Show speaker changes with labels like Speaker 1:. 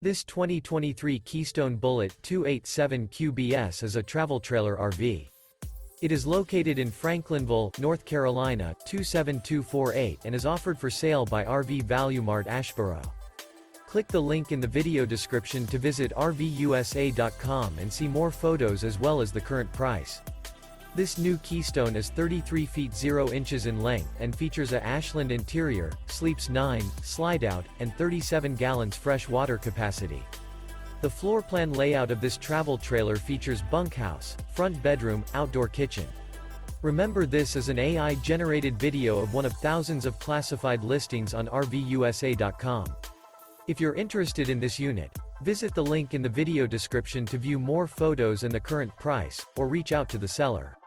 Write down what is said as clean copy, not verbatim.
Speaker 1: This 2023 Keystone Bullet 287 QBS is a travel trailer RV. It is located in Franklinville, North Carolina, 27248 and is offered for sale by RV Value Mart Asheboro. Click the link in the video description to visit RVUSA.com and see more photos as well as the current price. This new Keystone is 33 feet 0 inches in length and features a Ashland interior, sleeps 9, Slideout, and 37 gallons fresh water capacity. The floor plan layout of this travel trailer features bunkhouse, front bedroom, outdoor kitchen. Remember, this is an AI-generated video of one of thousands of classified listings on RVUSA.com. If you're interested in this unit, visit the link in the video description to view more photos and the current price, or reach out to the seller.